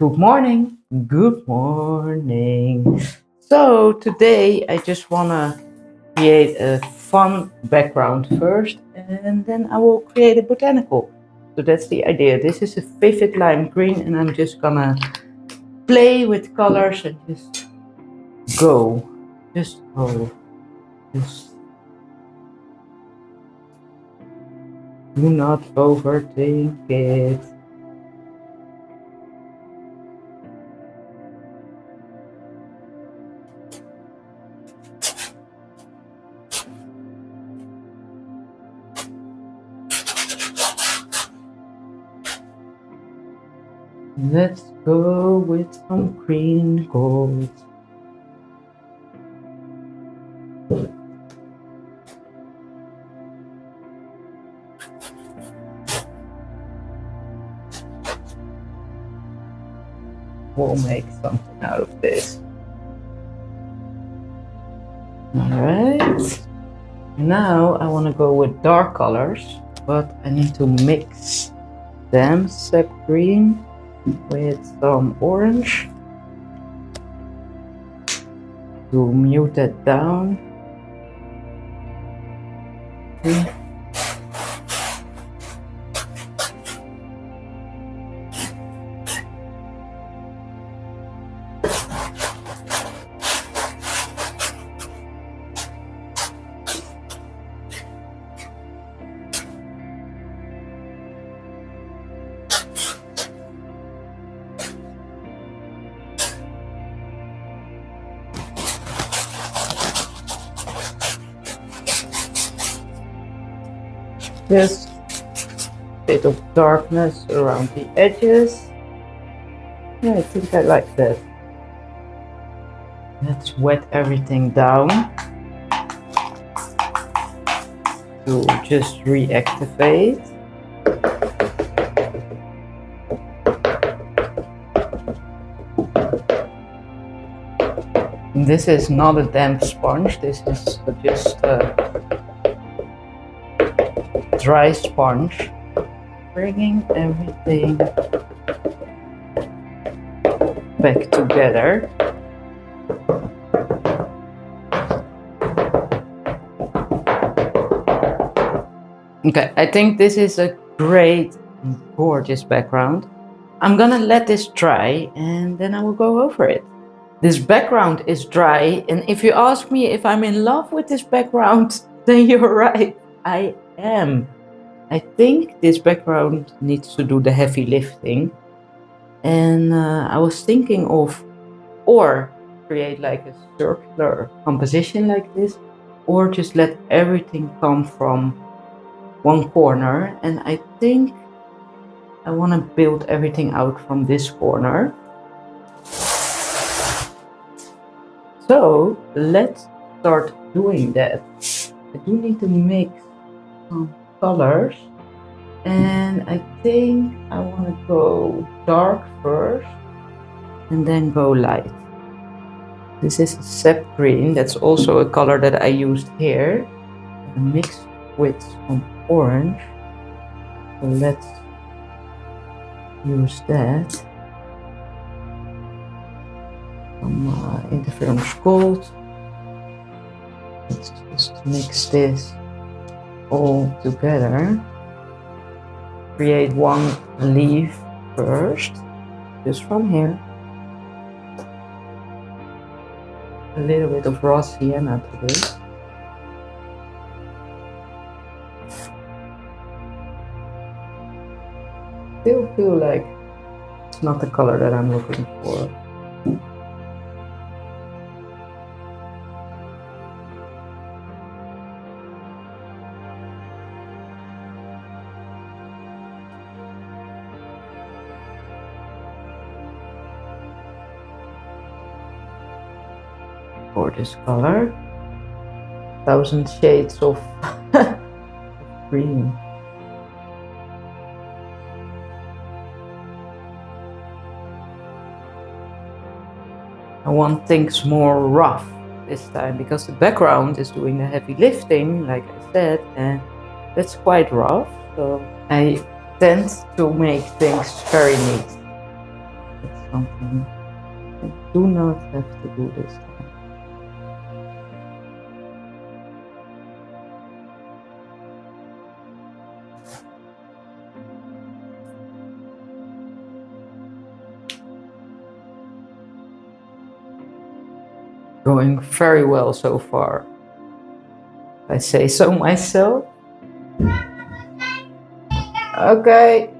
Good morning. Good morning. So today I just want to create a fun background first and then I will create a botanical. So that's the idea. This is a vivid lime green and I'm just gonna play with colors and just go. Just go. Just do not overthink it. Let's go with some green gold. We'll make something out of this. Alright. Now I want to go with dark colors, but I need to mix them, sap green with some orange to mute that down. Just a bit of darkness around the edges. Yeah, I think I like that. Let's wet everything down to just reactivate. This is not a damp sponge, this is just a dry sponge, bringing everything back together. Okay, I think this is a great, gorgeous background. I'm gonna let this dry and then I will go over it. This background is dry, and if you ask me if I'm in love with this background, then you're right, I am. I think this background needs to do the heavy lifting, and I was thinking of or create like a circular composition like this, or just let everything come from one corner, and I think I want to build everything out from this corner. So let's start doing that. I do need to mix some colors, and I think I want to go dark first and then go light. This is sap green, that's also a color that I used here, mixed with some orange. So let's use that. Some interference gold. Let's just mix this all together. Create one leaf first, just from here. A little bit of raw sienna to this. Still feel like it's not the color that I'm looking for. For this color, 1,000 shades of green. I want things more rough this time because the background is doing the heavy lifting, like I said, and that's quite rough. So I tend to make things very neat. It's something I do not have to do this time. Going very well so far, if I say so myself. Okay.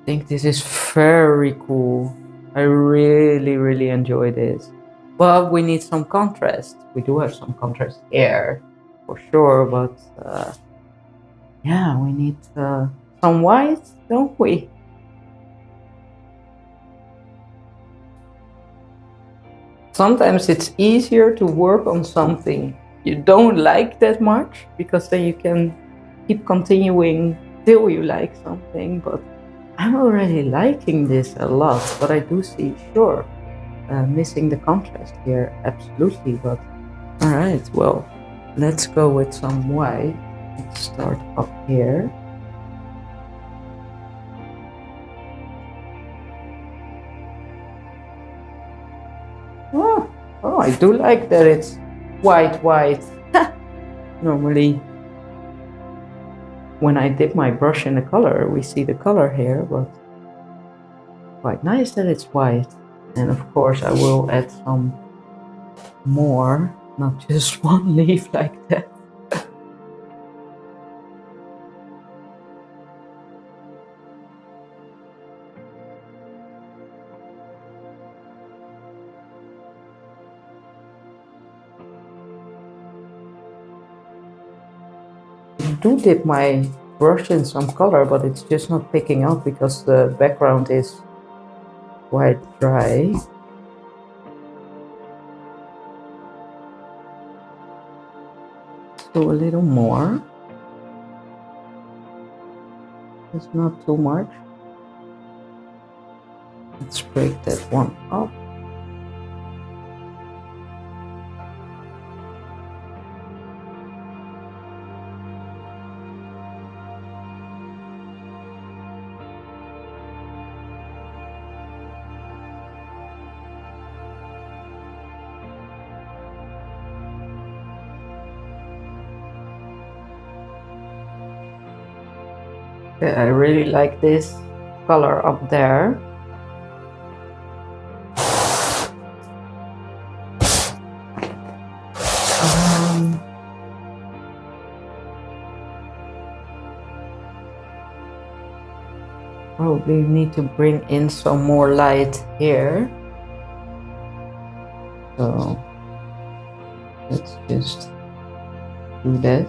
I think this is very cool. I really enjoy this. But we need some contrast. We do have some contrast here, for sure, but yeah, we need some white, don't we? Sometimes it's easier to work on something you don't like that much, because then you can keep continuing till you like something. But I'm already liking this a lot, but I do see, sure, missing the contrast here, absolutely. But all right, well, let's go with some white. Let's start up here. Oh, I do like that it's white. Normally, when I dip my brush in the color, we see the color here, but quite nice that it's white. And of course, I will add some more, not just one leaf like that. I do dip my brush in some color, but it's just not picking up because the background is quite dry. So a little more. It's not too much. Let's break that one up. Okay, I really like this color up there. Probably need to bring in some more light here. So let's just do that.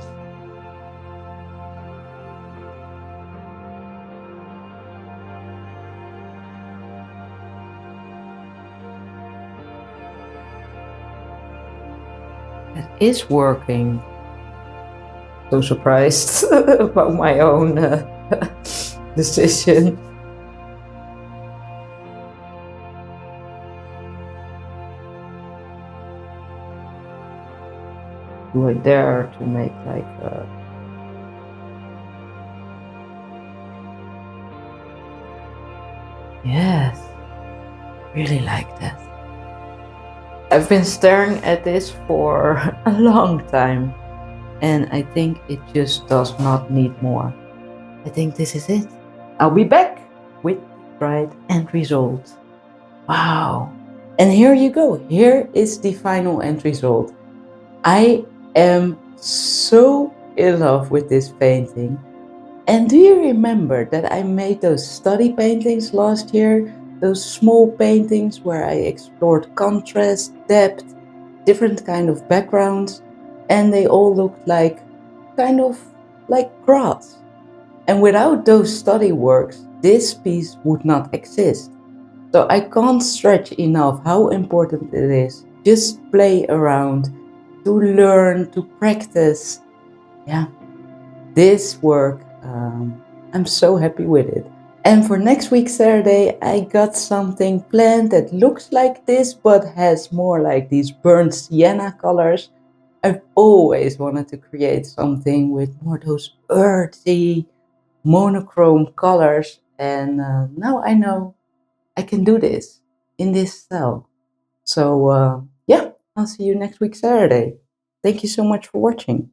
It is working. So surprised about my own decision. Do I dare to make like a... Yes, really like that. I've been staring at this for a long time, and I think it just does not need more. I think this is it. I'll be back with the right end result. Wow. And here you go. Here is the final end result. I am so in love with this painting. And do you remember that I made those study paintings last year? Those small paintings where I explored contrast, depth, different kind of backgrounds, and they all looked like kind of like grass. And without those study works, this piece would not exist. So I can't stretch enough how important it is. Just play around, to learn, to practice. Yeah, this work I'm so happy with it. And for next week Saturday, I got something planned that looks like this, but has more like these burnt sienna colors. I've always wanted to create something with more those earthy, monochrome colors. And now I know I can do this in this style. So, yeah, I'll see you next week Saturday. Thank you so much for watching.